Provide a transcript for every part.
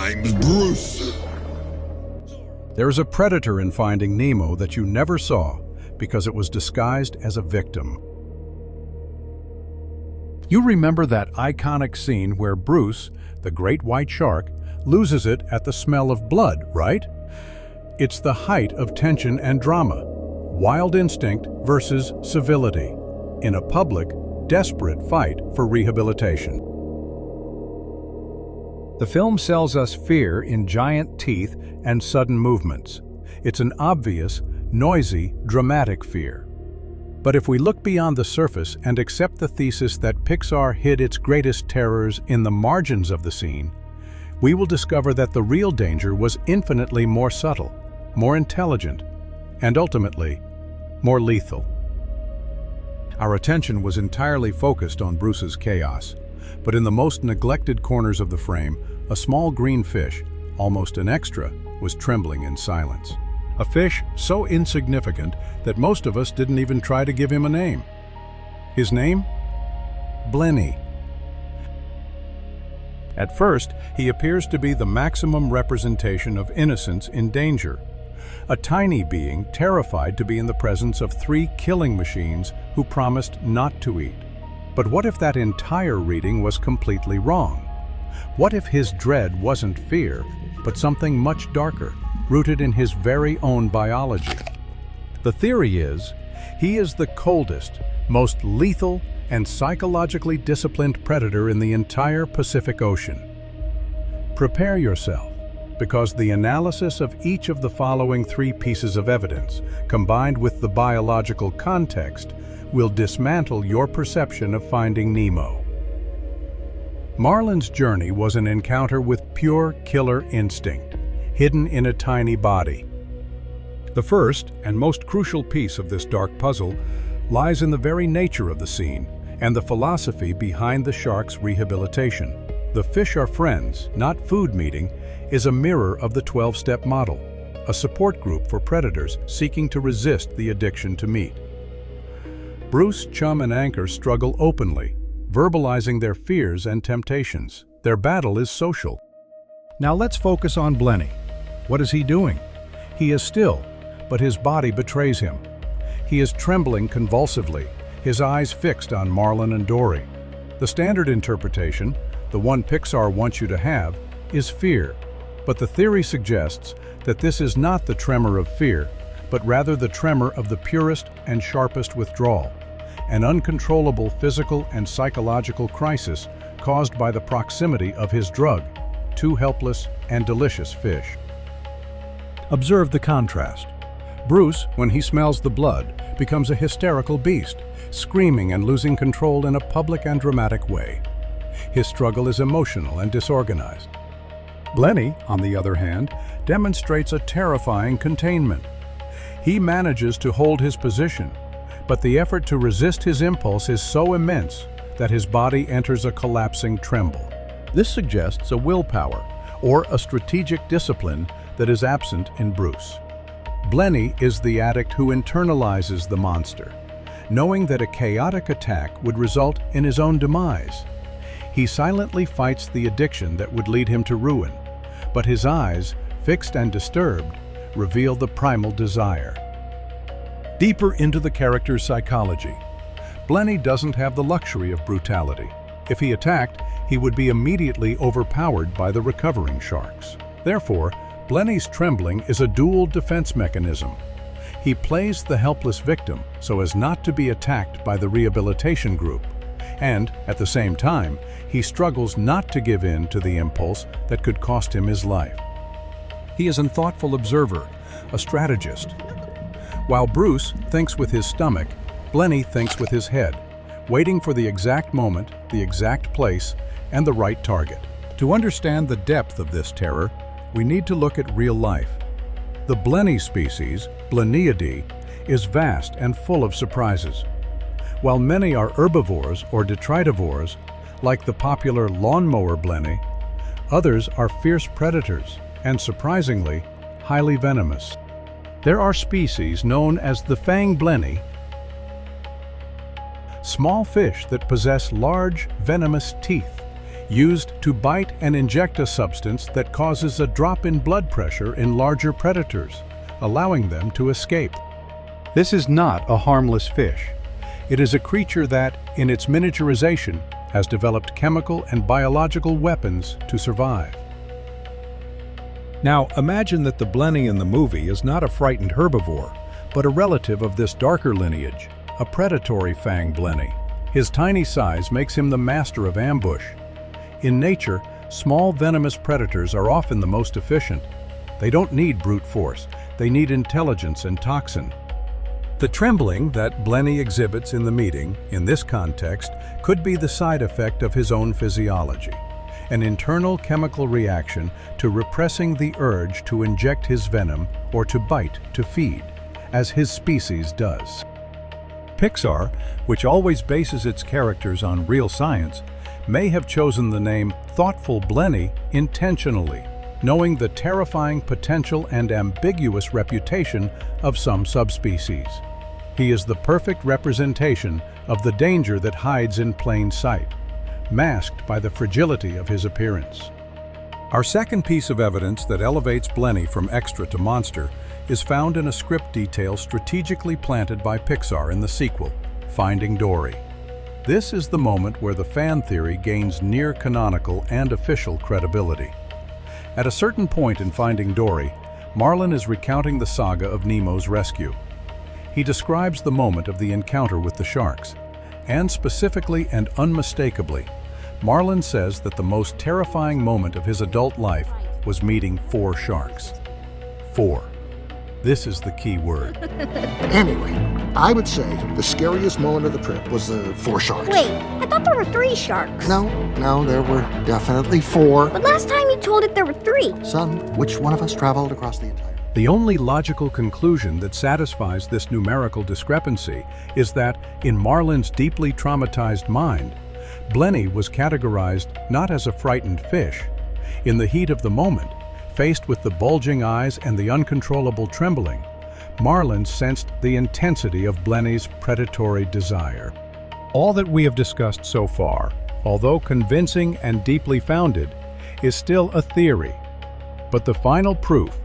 name's Bruce. There is a predator in Finding Nemo that you never saw because it was disguised as a victim. You remember that iconic scene where Bruce, the great white shark, loses it at the smell of blood, right? It's the height of tension and drama. Wild instinct versus civility in a public, desperate fight for rehabilitation. The film sells us fear in giant teeth and sudden movements. It's an obvious, noisy, dramatic fear. But if we look beyond the surface and accept the thesis that Pixar hid its greatest terrors in the margins of the scene, we will discover that the real danger was infinitely more subtle, more intelligent, and ultimately, more lethal. Our attention was entirely focused on Bruce's chaos, but in the most neglected corners of the frame, a small green fish, almost an extra, was trembling in silence. A fish so insignificant that most of us didn't even try to give him a name. His name? Blenny. At first, he appears to be the maximum representation of innocence in danger. A tiny being terrified to be in the presence of 3 killing machines who promised not to eat. But what if that entire reading was completely wrong? What if his dread wasn't fear, but something much darker, rooted in his very own biology? The theory is, he is the coldest, most lethal, and psychologically disciplined predator in the entire Pacific Ocean. Prepare yourself, because the analysis of each of the following 3 pieces of evidence, combined with the biological context, will dismantle your perception of Finding Nemo. Marlin's journey was an encounter with pure killer instinct, hidden in a tiny body. The first and most crucial piece of this dark puzzle lies in the very nature of the scene and the philosophy behind the shark's rehabilitation. The fish are friends, not food meeting, is a mirror of the 12-step model, a support group for predators seeking to resist the addiction to meat. Bruce, Chum, and Anchor struggle openly, verbalizing their fears and temptations. Their battle is social. Now let's focus on Blenny. What is he doing? He is still, but his body betrays him. He is trembling convulsively, his eyes fixed on Marlin and Dory. The standard interpretation, the one Pixar wants you to have, is fear. But the theory suggests that this is not the tremor of fear, but rather the tremor of the purest and sharpest withdrawal, an uncontrollable physical and psychological crisis caused by the proximity of his drug, 2 helpless and delicious fish. Observe the contrast. Bruce, when he smells the blood, becomes a hysterical beast, screaming and losing control in a public and dramatic way. His struggle is emotional and disorganized. Blenny, on the other hand, demonstrates a terrifying containment. He manages to hold his position, but the effort to resist his impulse is so immense that his body enters a collapsing tremble. This suggests a willpower or a strategic discipline that is absent in Bruce. Blenny is the addict who internalizes the monster, knowing that a chaotic attack would result in his own demise. He silently fights the addiction that would lead him to ruin, but his eyes, fixed and disturbed, reveal the primal desire. Deeper into the character's psychology, Blenny doesn't have the luxury of brutality. If he attacked, he would be immediately overpowered by the recovering sharks. Therefore, Blenny's trembling is a dual defense mechanism. He plays the helpless victim so as not to be attacked by the rehabilitation group, and, at the same time, he struggles not to give in to the impulse that could cost him his life. He is a thoughtful observer, a strategist. While Bruce thinks with his stomach, Blenny thinks with his head, waiting for the exact moment, the exact place, and the right target. To understand the depth of this terror, we need to look at real life. The blenny species, Blennyidae, is vast and full of surprises. While many are herbivores or detritivores, like the popular lawnmower blenny, others are fierce predators and, surprisingly, highly venomous. There are species known as the fang blenny, small fish that possess large, venomous teeth, used to bite and inject a substance that causes a drop in blood pressure in larger predators, allowing them to escape. This is not a harmless fish. It is a creature that, in its miniaturization, has developed chemical and biological weapons to survive. Now, imagine that the blenny in the movie is not a frightened herbivore, but a relative of this darker lineage, a predatory fang blenny. His tiny size makes him the master of ambush. In nature, small venomous predators are often the most efficient. They don't need brute force, they need intelligence and toxin. The trembling that blenny exhibits in the meeting, in this context, could be the side effect of his own physiology, an internal chemical reaction to repressing the urge to inject his venom or to bite to feed, as his species does. Pixar, which always bases its characters on real science, may have chosen the name Thoughtful Blenny intentionally, knowing the terrifying potential and ambiguous reputation of some subspecies. He is the perfect representation of the danger that hides in plain sight, masked by the fragility of his appearance. Our second piece of evidence that elevates blenny from extra to monster is found in a script detail strategically planted by Pixar in the sequel, Finding Dory. This is the moment where the fan theory gains near-canonical and official credibility. At a certain point in Finding Dory, Marlin is recounting the saga of Nemo's rescue. He describes the moment of the encounter with the sharks, and specifically and unmistakably, Marlin says that the most terrifying moment of his adult life was meeting 4 sharks. 4. This is the key word. Anyway, I would say the scariest moment of the trip was the 4 sharks. Wait, I thought there were 3 sharks. No, there were definitely 4. But last time you told it there were 3. Son, which one of us traveled across the entire... The only logical conclusion that satisfies this numerical discrepancy is that, in Marlin's deeply traumatized mind, blenny was categorized not as a frightened fish. In the heat of the moment, faced with the bulging eyes and the uncontrollable trembling, Marlin sensed the intensity of blenny's predatory desire. All that we have discussed so far, although convincing and deeply founded, is still a theory. But the final proof,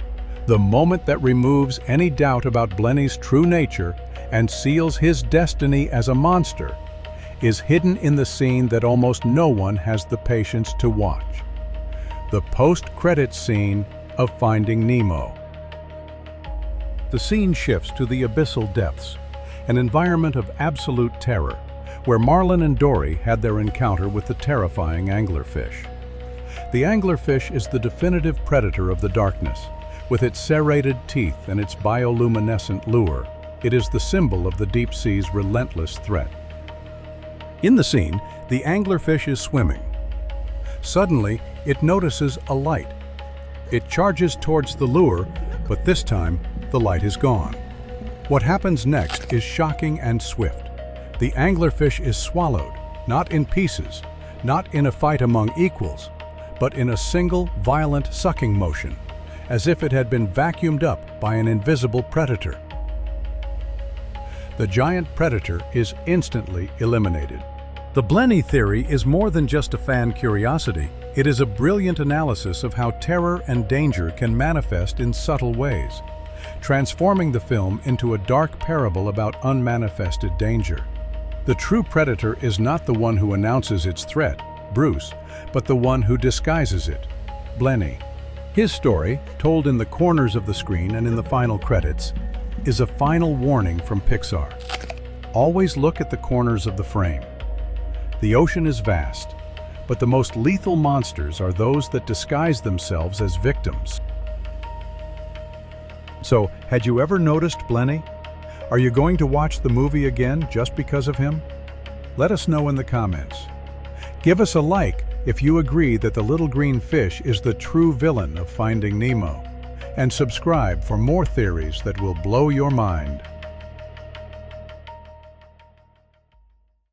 the moment that removes any doubt about blenny's true nature and seals his destiny as a monster, is hidden in the scene that almost no one has the patience to watch. The post-credits scene of Finding Nemo. The scene shifts to the abyssal depths, an environment of absolute terror, where Marlin and Dory had their encounter with the terrifying anglerfish. The anglerfish is the definitive predator of the darkness. With its serrated teeth and its bioluminescent lure, it is the symbol of the deep sea's relentless threat. In the scene, the anglerfish is swimming. Suddenly, it notices a light. It charges towards the lure, but this time, the light is gone. What happens next is shocking and swift. The anglerfish is swallowed, not in pieces, not in a fight among equals, but in a single violent sucking motion, as if it had been vacuumed up by an invisible predator. The giant predator is instantly eliminated. The blenny theory is more than just a fan curiosity. It is a brilliant analysis of how terror and danger can manifest in subtle ways, transforming the film into a dark parable about unmanifested danger. The true predator is not the one who announces its threat, Bruce, but the one who disguises it, Blenny. His story, told in the corners of the screen and in the final credits, is a final warning from Pixar. Always look at the corners of the frame. The ocean is vast, but the most lethal monsters are those that disguise themselves as victims. So, had you ever noticed Blenny? Are you going to watch the movie again just because of him? Let us know in the comments. Give us a like if you agree that the little green fish is the true villain of Finding Nemo, and subscribe for more theories that will blow your mind.